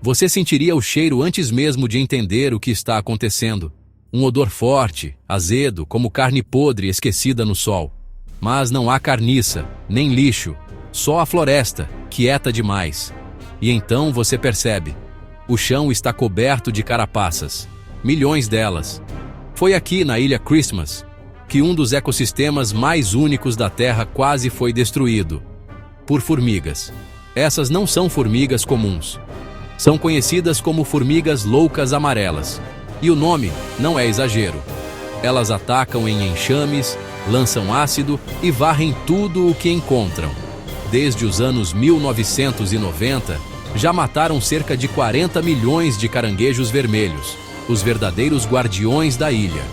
Você sentiria o cheiro antes mesmo de entender o que está acontecendo. Um odor forte, azedo, como carne podre esquecida no sol. Mas não há carniça, nem lixo, só a floresta, quieta demais. E então você percebe. O chão está coberto de carapaças. Milhões delas. Foi aqui na Ilha Christmas que um dos ecossistemas mais únicos da Terra quase foi destruído. Por formigas. Essas não são formigas comuns. São conhecidas como formigas loucas amarelas. E o nome não é exagero. Elas atacam em enxames, lançam ácido e varrem tudo o que encontram. Desde os anos 1990, já mataram cerca de 40 milhões de caranguejos vermelhos, os verdadeiros guardiões da ilha.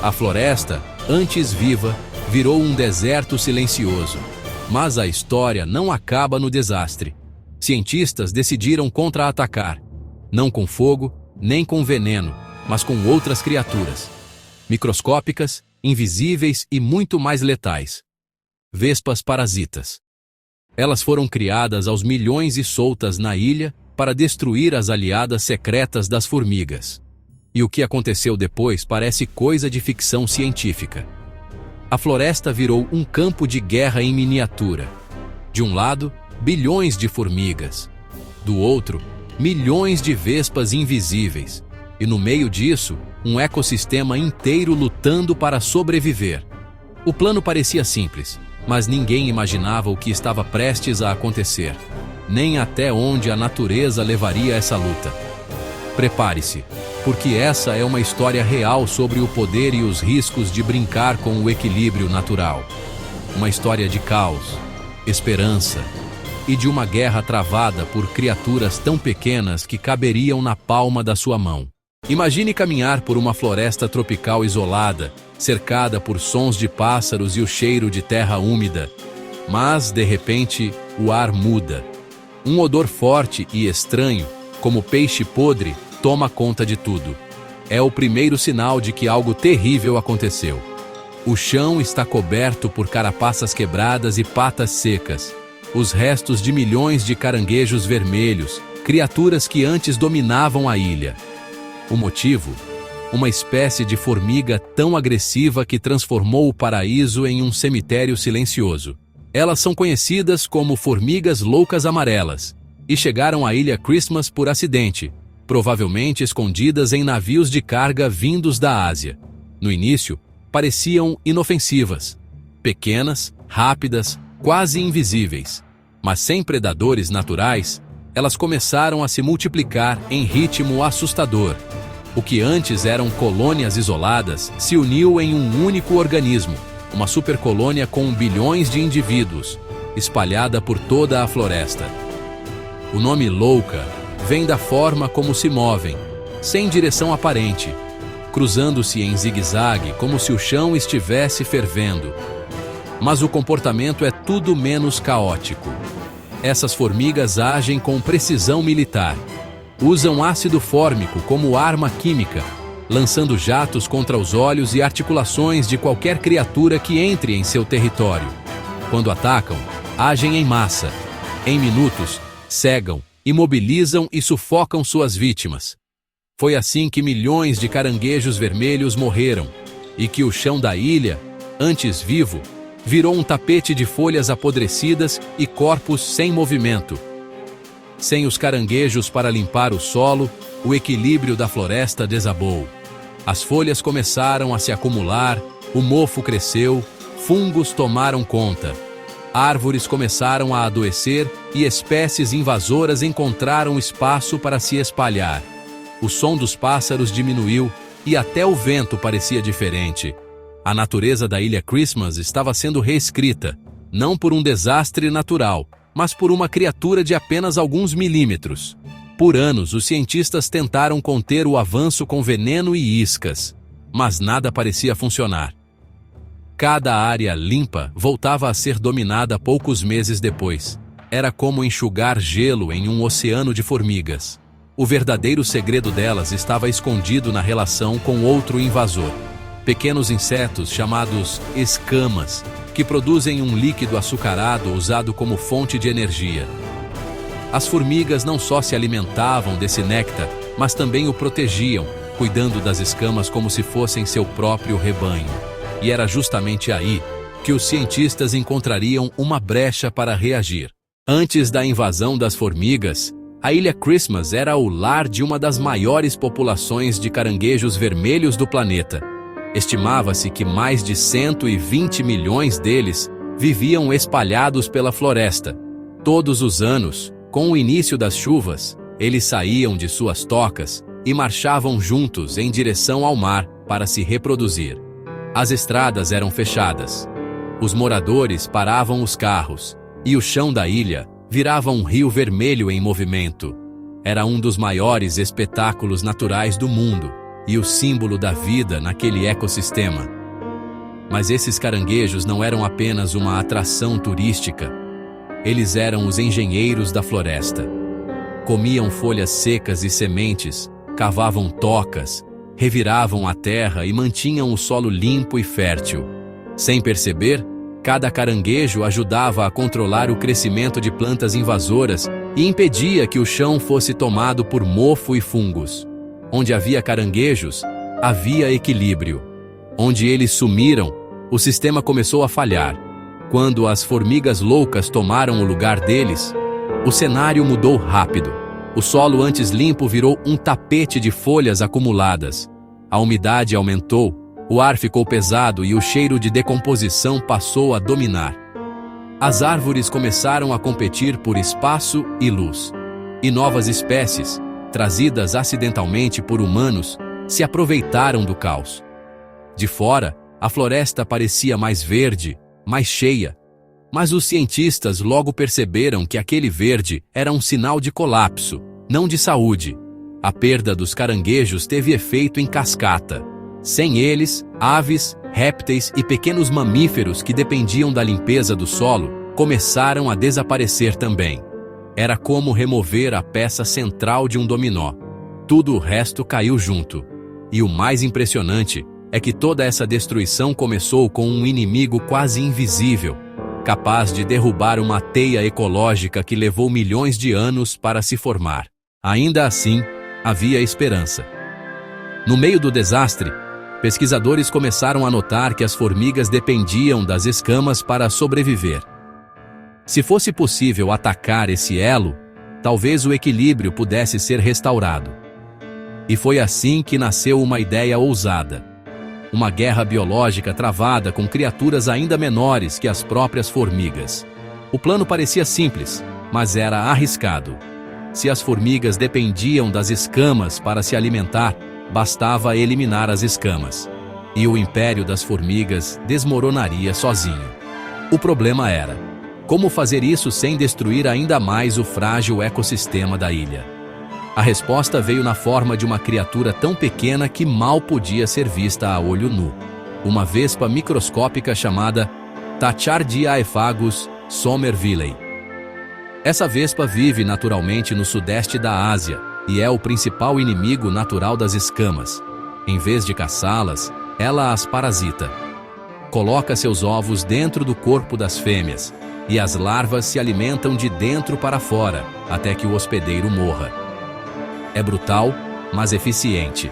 A floresta, antes viva, virou um deserto silencioso. Mas a história não acaba no desastre. Cientistas decidiram contra-atacar. Não com fogo, nem com veneno, mas com outras criaturas. Microscópicas, invisíveis e muito mais letais. Vespas parasitas. Elas foram criadas aos milhões e soltas na ilha para destruir as aliadas secretas das formigas. E o que aconteceu depois parece coisa de ficção científica. A floresta virou um campo de guerra em miniatura. De um lado, bilhões de formigas. Do outro, milhões de vespas invisíveis. E no meio disso, um ecossistema inteiro lutando para sobreviver. O plano parecia simples, mas ninguém imaginava o que estava prestes a acontecer, nem até onde a natureza levaria essa luta. Prepare-se, porque essa é uma história real sobre o poder e os riscos de brincar com o equilíbrio natural. Uma história de caos, esperança e de uma guerra travada por criaturas tão pequenas que caberiam na palma da sua mão. Imagine caminhar por uma floresta tropical isolada, cercada por sons de pássaros e o cheiro de terra úmida. Mas, de repente, o ar muda. Um odor forte e estranho, como peixe podre, toma conta de tudo. É o primeiro sinal de que algo terrível aconteceu. O chão está coberto por carapaças quebradas e patas secas. Os restos de milhões de caranguejos vermelhos, criaturas que antes dominavam a ilha. O motivo? Uma espécie de formiga tão agressiva que transformou o paraíso em um cemitério silencioso. Elas são conhecidas como formigas loucas amarelas e chegaram à Ilha Christmas por acidente, provavelmente escondidas em navios de carga vindos da Ásia. No início, pareciam inofensivas, pequenas, rápidas, quase invisíveis. Mas sem predadores naturais, elas começaram a se multiplicar em ritmo assustador. O que antes eram colônias isoladas se uniu em um único organismo, uma supercolônia com bilhões de indivíduos, espalhada por toda a floresta. O nome louca vem da forma como se movem, sem direção aparente, cruzando-se em zigue-zague como se o chão estivesse fervendo. Mas o comportamento é tudo menos caótico. Essas formigas agem com precisão militar. Usam ácido fórmico como arma química, lançando jatos contra os olhos e articulações de qualquer criatura que entre em seu território. Quando atacam, agem em massa. Em minutos, cegam, imobilizam e sufocam suas vítimas. Foi assim que milhões de caranguejos vermelhos morreram, e que o chão da ilha, antes vivo, virou um tapete de folhas apodrecidas e corpos sem movimento. Sem os caranguejos para limpar o solo, o equilíbrio da floresta desabou. As folhas começaram a se acumular, o mofo cresceu, fungos tomaram conta. Árvores começaram a adoecer e espécies invasoras encontraram espaço para se espalhar. O som dos pássaros diminuiu e até o vento parecia diferente. A natureza da Ilha Christmas estava sendo reescrita, não por um desastre natural, mas por uma criatura de apenas alguns milímetros. Por anos, os cientistas tentaram conter o avanço com veneno e iscas, mas nada parecia funcionar. Cada área limpa voltava a ser dominada poucos meses depois. Era como enxugar gelo em um oceano de formigas. O verdadeiro segredo delas estava escondido na relação com outro invasor. Pequenos insetos chamados escamas, que produzem um líquido açucarado usado como fonte de energia. As formigas não só se alimentavam desse néctar, mas também o protegiam, cuidando das escamas como se fossem seu próprio rebanho. E era justamente aí que os cientistas encontrariam uma brecha para reagir. Antes da invasão das formigas, a Ilha Christmas era o lar de uma das maiores populações de caranguejos vermelhos do planeta. Estimava-se que mais de 120 milhões deles viviam espalhados pela floresta. Todos os anos, com o início das chuvas, eles saíam de suas tocas e marchavam juntos em direção ao mar para se reproduzir. As estradas eram fechadas. Os moradores paravam os carros, e o chão da ilha virava um rio vermelho em movimento. Era um dos maiores espetáculos naturais do mundo e o símbolo da vida naquele ecossistema. Mas esses caranguejos não eram apenas uma atração turística. Eles eram os engenheiros da floresta. Comiam folhas secas e sementes, cavavam tocas, reviravam a terra e mantinham o solo limpo e fértil. Sem perceber, cada caranguejo ajudava a controlar o crescimento de plantas invasoras e impedia que o chão fosse tomado por mofo e fungos. Onde havia caranguejos, havia equilíbrio. Onde eles sumiram, o sistema começou a falhar. Quando as formigas loucas tomaram o lugar deles, o cenário mudou rápido. O solo antes limpo virou um tapete de folhas acumuladas. A umidade aumentou. O ar ficou pesado e o cheiro de decomposição passou a dominar. As árvores começaram a competir por espaço e luz. E novas espécies, trazidas acidentalmente por humanos, se aproveitaram do caos. De fora, a floresta parecia mais verde, mais cheia. Mas os cientistas logo perceberam que aquele verde era um sinal de colapso, não de saúde. A perda dos caranguejos teve efeito em cascata. Sem eles, aves, répteis e pequenos mamíferos que dependiam da limpeza do solo começaram a desaparecer também. Era como remover a peça central de um dominó. Tudo o resto caiu junto. E o mais impressionante é que toda essa destruição começou com um inimigo quase invisível, capaz de derrubar uma teia ecológica que levou milhões de anos para se formar. Ainda assim, havia esperança. No meio do desastre, pesquisadores começaram a notar que as formigas dependiam das escamas para sobreviver. Se fosse possível atacar esse elo, talvez o equilíbrio pudesse ser restaurado. E foi assim que nasceu uma ideia ousada. Uma guerra biológica travada com criaturas ainda menores que as próprias formigas. O plano parecia simples, mas era arriscado. Se as formigas dependiam das escamas para se alimentar, bastava eliminar as escamas. E o império das formigas desmoronaria sozinho. O problema era: como fazer isso sem destruir ainda mais o frágil ecossistema da ilha? A resposta veio na forma de uma criatura tão pequena que mal podia ser vista a olho nu. Uma vespa microscópica chamada Tachardiaephagus somervillei. Essa vespa vive naturalmente no sudeste da Ásia e é o principal inimigo natural das escamas. Em vez de caçá-las, ela as parasita. Coloca seus ovos dentro do corpo das fêmeas, e as larvas se alimentam de dentro para fora, até que o hospedeiro morra. É brutal, mas eficiente.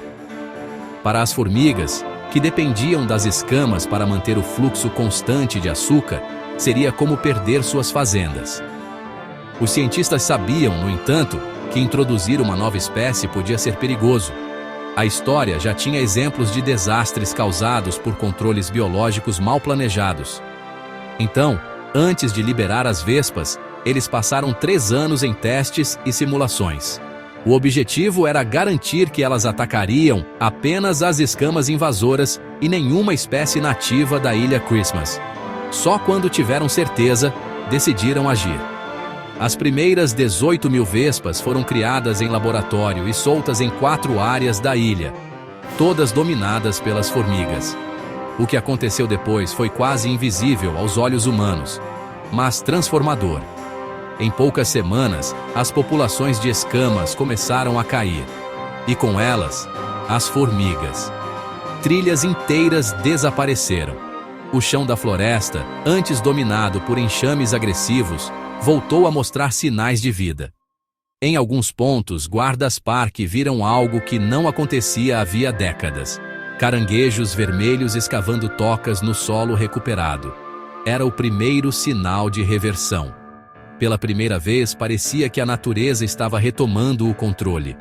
Para as formigas, que dependiam das escamas para manter o fluxo constante de açúcar, seria como perder suas fazendas. Os cientistas sabiam, no entanto, que introduzir uma nova espécie podia ser perigoso. A história já tinha exemplos de desastres causados por controles biológicos mal planejados. Então, antes de liberar as vespas, eles passaram 3 anos em testes e simulações. O objetivo era garantir que elas atacariam apenas as escamas invasoras e nenhuma espécie nativa da Ilha Christmas. Só quando tiveram certeza, decidiram agir. As primeiras 18.000 vespas foram criadas em laboratório e soltas em 4 áreas da ilha, todas dominadas pelas formigas. O que aconteceu depois foi quase invisível aos olhos humanos, mas transformador. Em poucas semanas, as populações de escamas começaram a cair, e com elas, as formigas. Trilhas inteiras desapareceram. O chão da floresta, antes dominado por enxames agressivos, voltou a mostrar sinais de vida. Em alguns pontos, guardas-parque viram algo que não acontecia havia décadas. Caranguejos vermelhos escavando tocas no solo recuperado. Era o primeiro sinal de reversão. Pela primeira vez, parecia que a natureza estava retomando o controle.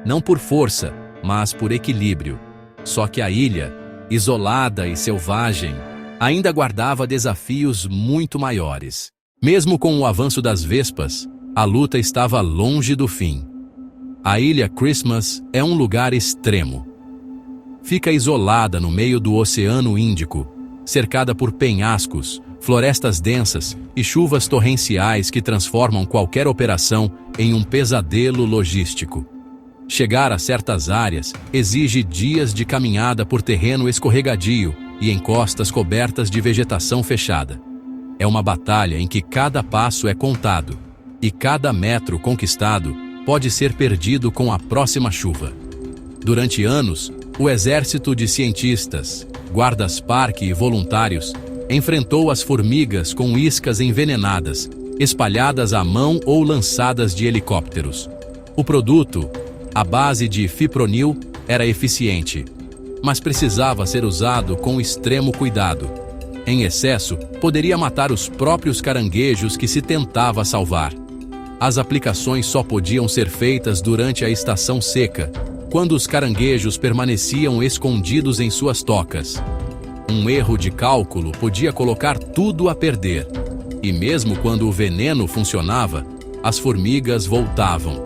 Não por força, mas por equilíbrio. Só que a ilha, isolada e selvagem, ainda guardava desafios muito maiores. Mesmo com o avanço das vespas, a luta estava longe do fim. A Ilha Christmas é um lugar extremo. Fica isolada no meio do Oceano Índico, cercada por penhascos, florestas densas e chuvas torrenciais que transformam qualquer operação em um pesadelo logístico. Chegar a certas áreas exige dias de caminhada por terreno escorregadio e em costas cobertas de vegetação fechada. É uma batalha em que cada passo é contado, e cada metro conquistado pode ser perdido com a próxima chuva. Durante anos, o exército de cientistas, guardas-parque e voluntários enfrentou as formigas com iscas envenenadas, espalhadas à mão ou lançadas de helicópteros. O produto, à base de fipronil, era eficiente, mas precisava ser usado com extremo cuidado. Em excesso, poderia matar os próprios caranguejos que se tentava salvar. As aplicações só podiam ser feitas durante a estação seca, quando os caranguejos permaneciam escondidos em suas tocas. Um erro de cálculo podia colocar tudo a perder. E mesmo quando o veneno funcionava, as formigas voltavam.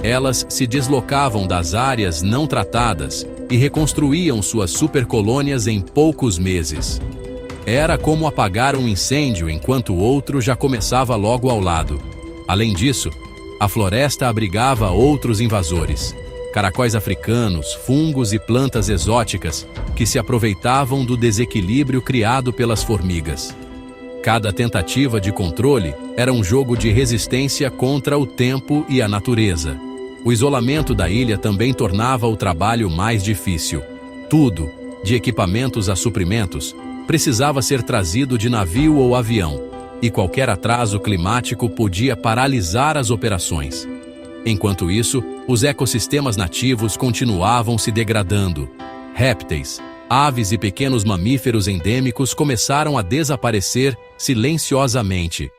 Elas se deslocavam das áreas não tratadas e reconstruíam suas supercolônias em poucos meses. Era como apagar um incêndio enquanto o outro já começava logo ao lado. Além disso, a floresta abrigava outros invasores. Caracóis africanos, fungos e plantas exóticas que se aproveitavam do desequilíbrio criado pelas formigas. Cada tentativa de controle era um jogo de resistência contra o tempo e a natureza. O isolamento da ilha também tornava o trabalho mais difícil. Tudo, de equipamentos a suprimentos, precisava ser trazido de navio ou avião, e qualquer atraso climático podia paralisar as operações. Enquanto isso, os ecossistemas nativos continuavam se degradando. Répteis, aves e pequenos mamíferos endêmicos começaram a desaparecer silenciosamente.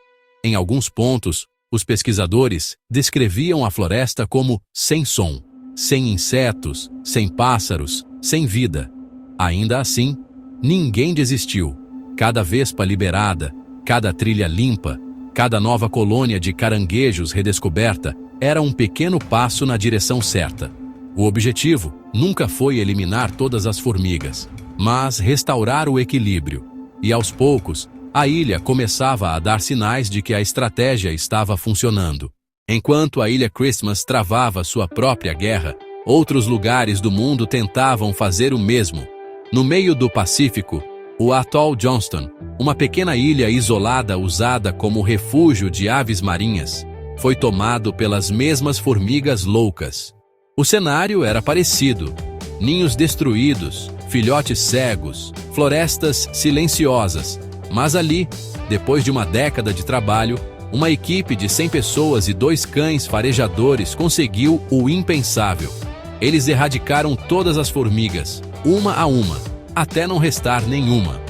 Em alguns pontos, os pesquisadores descreviam a floresta como sem som, sem insetos, sem pássaros, sem vida. Ainda assim, ninguém desistiu. Cada vespa liberada, cada trilha limpa, cada nova colônia de caranguejos redescoberta era um pequeno passo na direção certa. O objetivo nunca foi eliminar todas as formigas, mas restaurar o equilíbrio. E aos poucos, a ilha começava a dar sinais de que a estratégia estava funcionando. Enquanto a Ilha Christmas travava sua própria guerra, outros lugares do mundo tentavam fazer o mesmo. No meio do Pacífico, o Atoll Johnston, uma pequena ilha isolada usada como refúgio de aves marinhas, foi tomado pelas mesmas formigas loucas. O cenário era parecido: ninhos destruídos, filhotes cegos, florestas silenciosas. Mas ali, depois de uma década de trabalho, uma equipe de 100 pessoas e 2 cães farejadores conseguiu o impensável. Eles erradicaram todas as formigas, uma a uma, até não restar nenhuma.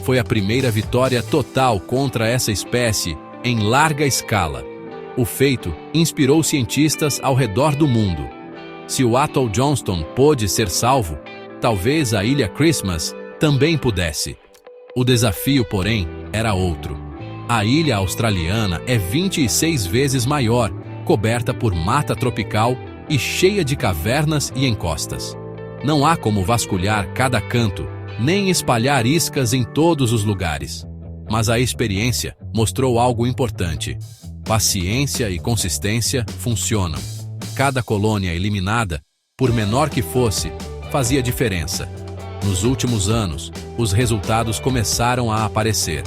Foi a primeira vitória total contra essa espécie em larga escala. O feito inspirou cientistas ao redor do mundo. Se o Atoll Johnston pôde ser salvo, talvez a Ilha Christmas também pudesse. O desafio, porém, era outro. A ilha australiana é 26 vezes maior, coberta por mata tropical e cheia de cavernas e encostas. Não há como vasculhar cada canto, nem espalhar iscas em todos os lugares. Mas a experiência mostrou algo importante. Paciência e consistência funcionam. Cada colônia eliminada, por menor que fosse, fazia diferença. Nos últimos anos, os resultados começaram a aparecer.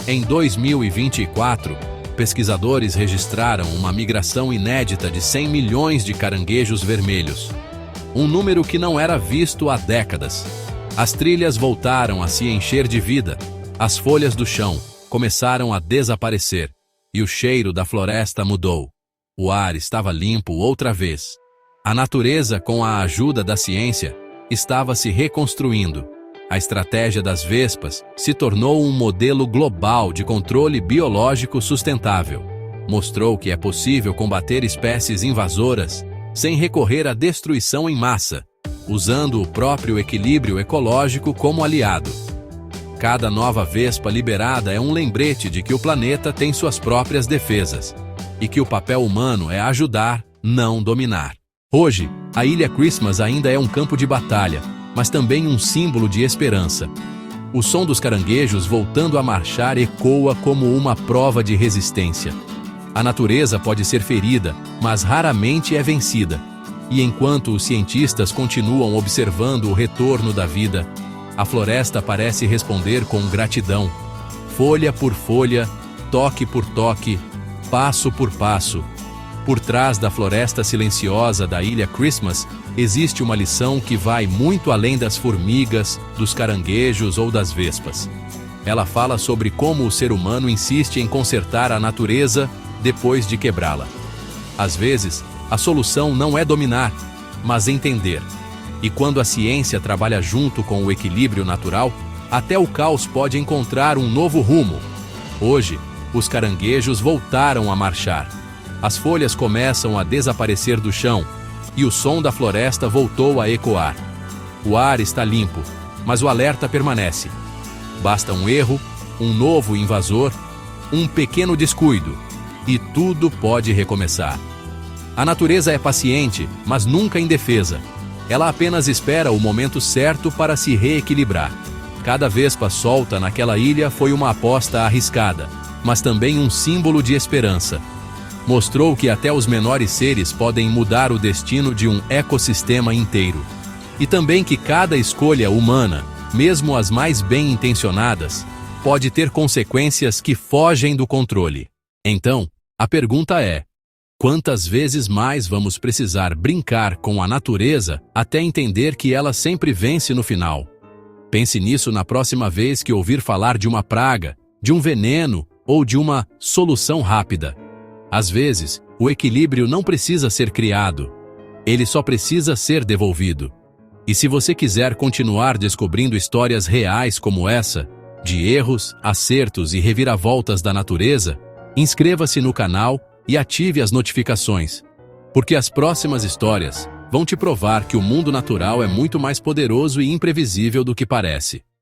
Em 2024, pesquisadores registraram uma migração inédita de 100 milhões de caranguejos vermelhos. Um número que não era visto há décadas. As trilhas voltaram a se encher de vida, as folhas do chão começaram a desaparecer e o cheiro da floresta mudou. O ar estava limpo outra vez. A natureza, com a ajuda da ciência, estava se reconstruindo. A estratégia das vespas se tornou um modelo global de controle biológico sustentável. Mostrou que é possível combater espécies invasoras sem recorrer à destruição em massa, usando o próprio equilíbrio ecológico como aliado. Cada nova vespa liberada é um lembrete de que o planeta tem suas próprias defesas e que o papel humano é ajudar, não dominar. Hoje, a Ilha Christmas ainda é um campo de batalha, mas também um símbolo de esperança. O som dos caranguejos voltando a marchar ecoa como uma prova de resistência. A natureza pode ser ferida, mas raramente é vencida. E enquanto os cientistas continuam observando o retorno da vida, a floresta parece responder com gratidão. Folha por folha, toque por toque, passo por passo. Por trás da floresta silenciosa da Ilha Christmas, existe uma lição que vai muito além das formigas, dos caranguejos ou das vespas. Ela fala sobre como o ser humano insiste em consertar a natureza depois de quebrá-la. Às vezes, a solução não é dominar, mas entender. E quando a ciência trabalha junto com o equilíbrio natural, até o caos pode encontrar um novo rumo. Hoje, os caranguejos voltaram a marchar. As folhas começam a desaparecer do chão e o som da floresta voltou a ecoar. O ar está limpo, mas o alerta permanece. Basta um erro, um novo invasor, um pequeno descuido e tudo pode recomeçar. A natureza é paciente, mas nunca indefesa. Ela apenas espera o momento certo para se reequilibrar. Cada vespa solta naquela ilha foi uma aposta arriscada, mas também um símbolo de esperança. Mostrou que até os menores seres podem mudar o destino de um ecossistema inteiro. E também que cada escolha humana, mesmo as mais bem-intencionadas, pode ter consequências que fogem do controle. Então, a pergunta é: quantas vezes mais vamos precisar brincar com a natureza até entender que ela sempre vence no final? Pense nisso na próxima vez que ouvir falar de uma praga, de um veneno ou de uma solução rápida. Às vezes, o equilíbrio não precisa ser criado. Ele só precisa ser devolvido. E se você quiser continuar descobrindo histórias reais como essa, de erros, acertos e reviravoltas da natureza, inscreva-se no canal e ative as notificações, porque as próximas histórias vão te provar que o mundo natural é muito mais poderoso e imprevisível do que parece.